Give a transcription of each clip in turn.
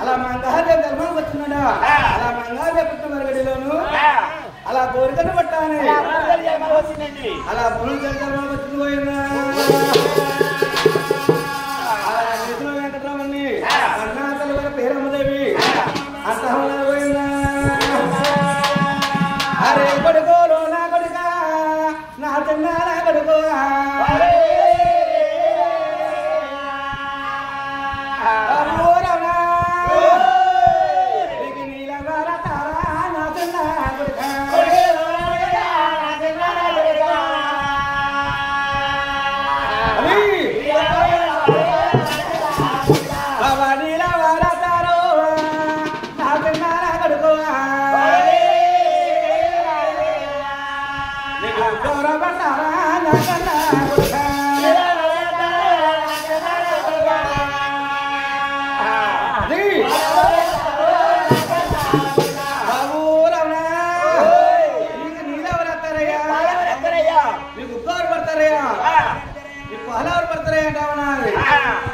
అలా మంగాదే ధర్మం వచ్చినాడా అలా మంగాదే పుట్టిన మరగడిలోను అలా కోరికను పట్టానే అలా పురుగు ధర్మం వచ్చింది పోయినా అలా నిధుల వెంకటరామని అన్నా తల్లి పేరమ్మదేవి అంత పోయినా అరే కొడుకోలో నా కొడుక నా చిన్న నా కొడుకో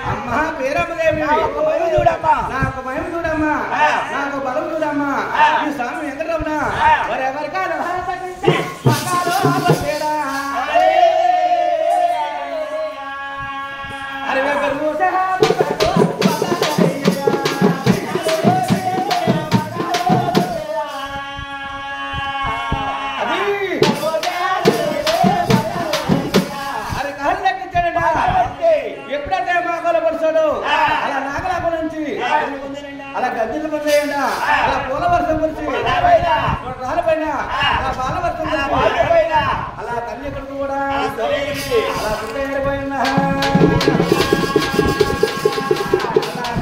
అమ్మా పేరమ్మదేవి నాకు భయం చూడమ్మా నాకు బలం చూడమ్మా ఈ స్వామి వెంకటరమణ ఎవరికాలు అరే ఎప్పుడైతే మాకోల పరుస్తాడు అలా నాగలాప నుంచి అలా గద్దెలు పొందేయండి అలా పూల వర్షం గురించి రాళ్ళ పైన అలా బాల వర్షం అలా తల్లి కొడుకు కూడా అలా పుట్టేరిపోయిందా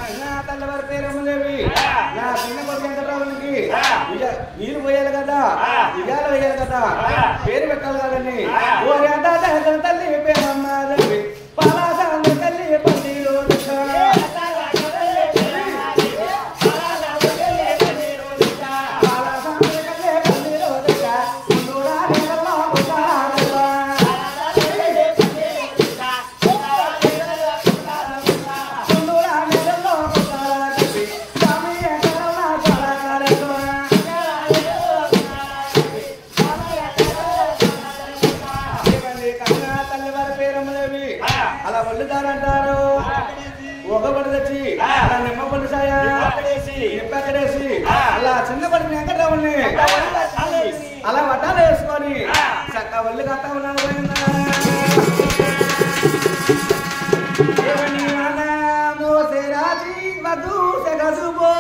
అలా తల్లివారి పేరమ్మదేవి నా చిన్న కొడుకు వెంకటరావునికి నీళ్ళు పోయాలి కదా ఇయ్యాలు వేయాలి కదా పేరు పెట్టాలి కదండి ఓ తల్లి పేరమ్మదేవి పాలాసాన్ని తల్లి పల్లిలో అలా వల్లుదారంటారు ఒక పడి తెచ్చి అలా నిమ్మ పండు సాయ నిప్పకడేసి అలా చిన్న పడి వెంకటరావుని అలా వడ్డాలు వేసుకొని చక్క వల్లు కట్టా ఉన్నాను పోయిందా మోసేరాజీ వధూ సగసుబో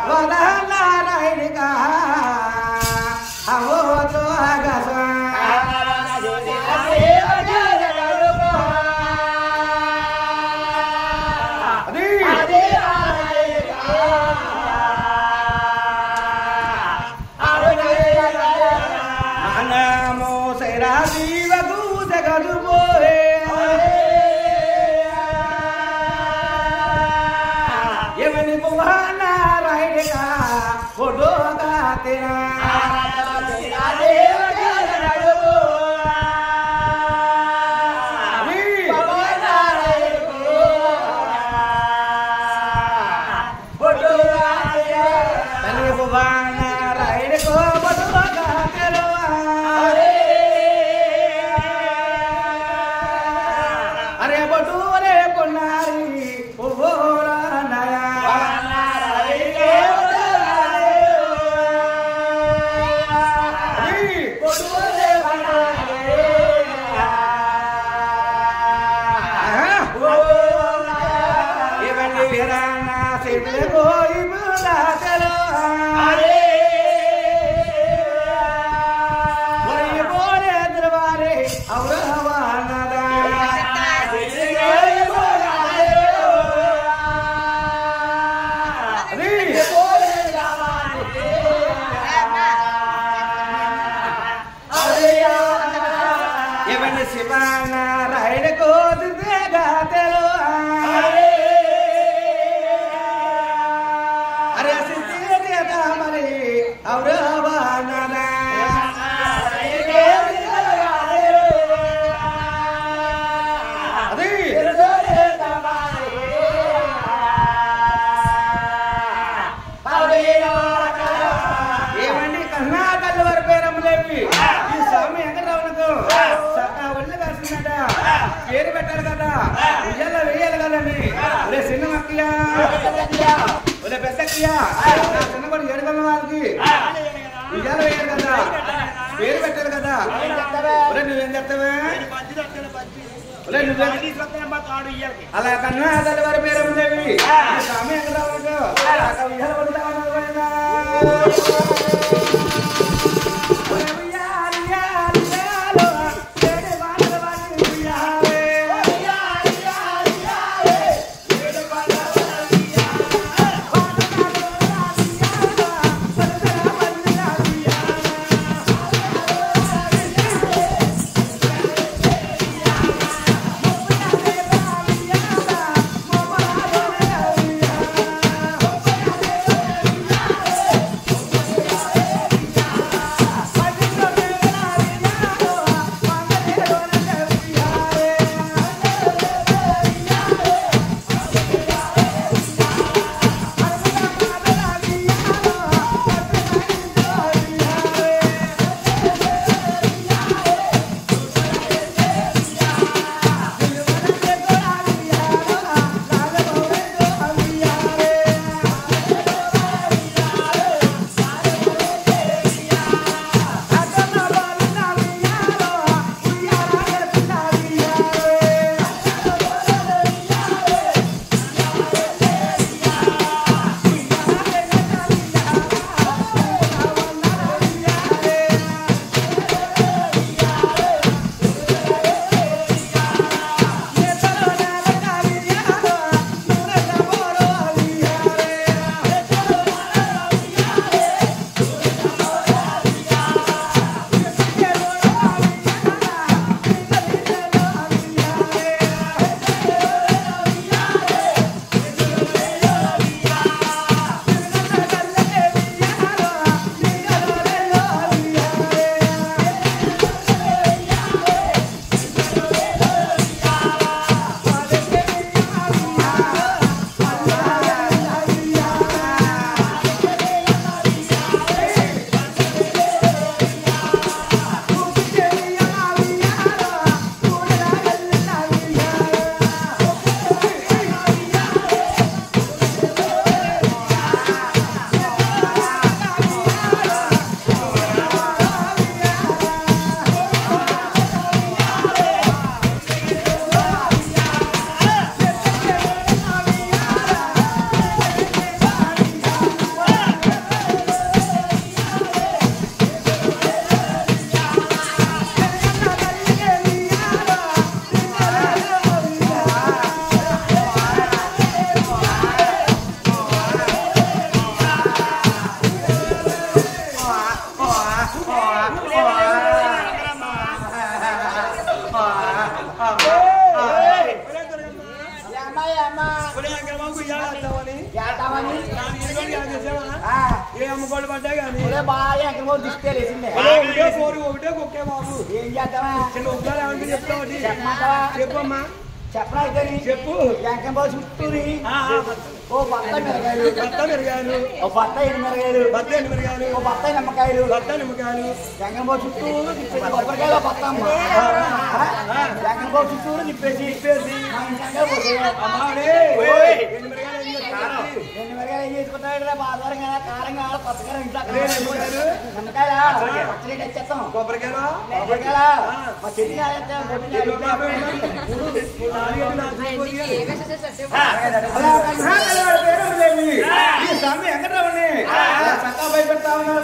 వదనారాయణిగా శివనారాయణకు దివ్యగాథలు అరే సిద్ధిత మరి ఔరవాననా అది ఏమండి కన్నా తల్లి వారి పేరమ్మలేవి ఈ స్వామి వెంకటరావులకు సత్తా ఒళ్ళు కాసిందట పేరు పెట్టాలి కదా ఉయ్యాల వేయాలి కదండి ఒరే చిన్న మక్కయ్యా ఒరే పెద్దక్కయ్యా నా చిన్న కూడా ఏడుగల వారికి ఉయ్యాల వేయాలి కదా పేరు పెట్టాలి కదా ఒరే నువ్వేం చెప్తావే ఒరే నువ్వేం అలా కన్నా తల్లి వారి పేరమ్మలేవి ఈ స్వామి వెంకటరావులకు ఉయ్యాల పడుతామన్నా చెప్పరా చెప్పు ఎంకంబాబు చుట్టూరి ఓ బత్త మిరగాయలు ఓ బత్త మిరగాయలు ఓ బత్త నిమ్మకాయలు ఎంకంబాబు చుట్టూరు తిప్పేసి కొబ్బరికాయలు బత్త అమ్మ ఎంకంబాబు చుట్టూరు తిప్పేసి ఎన్ని మిరగాయలు ఏం చేసుకుంటాడు బాధారం కదా కారం కావాలి పచ్చకారం ఇంట్లో నిమ్మకాయలు పచ్చడి వచ్చేస్తాం కొబ్బరికాయలు మా చెల్లి ఈ స్వామి వెంకటరావుని చక్కా భయపెడతా ఉన్నారు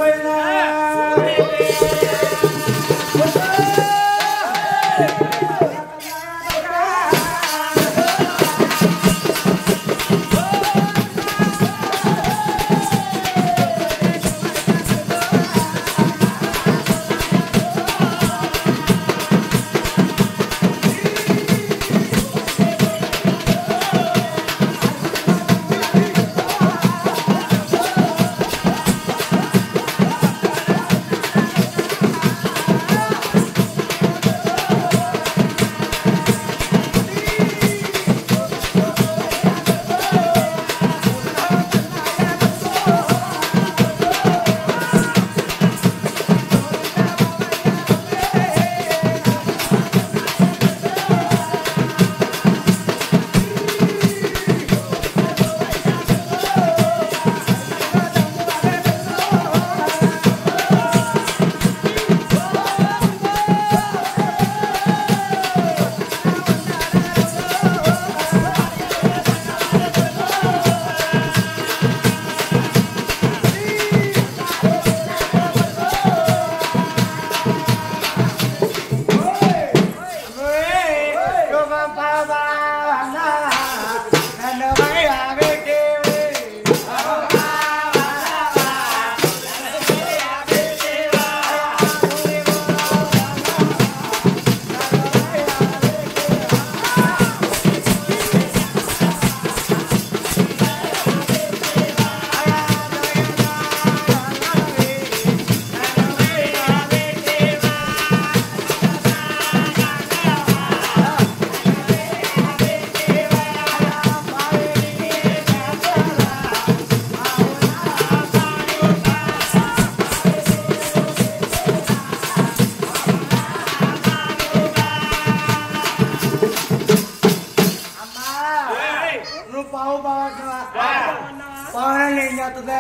ఏం చేస్తుంది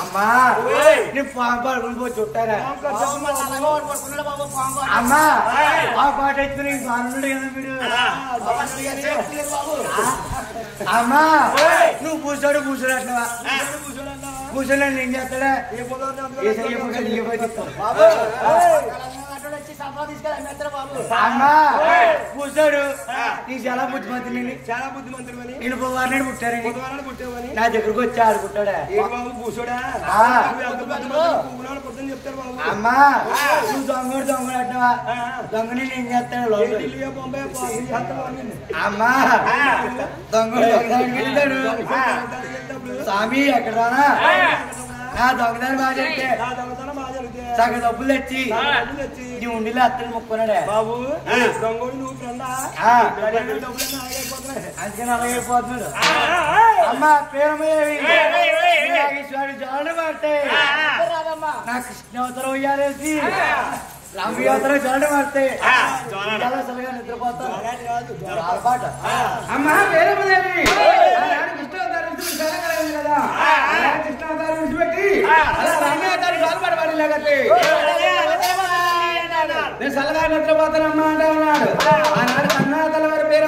అమ్మా నేను పాము పడుకుని పోయి చుట్టారా అమ్మా ఆ పాట ఎత్తుకుని బాగున్నాడు కదా మీరు అమ్మా నువ్వు పూసాడు అంటున్నావా పూసలు ఏం చేస్తాడా అమ్మా పూసాడు నీకు చాలా బుద్ధిమంతుని నేను వారిని పుట్టారని నా దగ్గరకు వచ్చి ఆడుకుంటాడా అమ్మా నువ్వు దొంగడు అంటున్నావా దొంగని ఏం చేస్తాడు అమ్మా దొంగడు వెళ్తాడు స్వామి ఎక్కడ రానా నా దొంగదారి బాగా జరిగితే సగం డబ్బులు తెచ్చి నీ ఉండిలో అత్తలు మొక్కున్నాడే బాబు దొంగడు నువ్వు అందుకని అలాగైపోతున్నాడు అమ్మా పేరమయ్యేవి జాడ పడతాయి నా కృష్ణావతరం ఉయ్యాలేసి రామయాత్ర జాడ పడతాయి చాలా సరిగా నిద్రపోతాను అమ్మా పేరమదేవి కదా కృష్ణావతారం విడిచిపెట్టి అలా రామయాత్ర బాధపడవాలి లేకపోతే నేను సలహా నిద్రపోతానమ్మా అంటే ఉన్నాడు ఆనాడు కన్నా తల వారి పేరు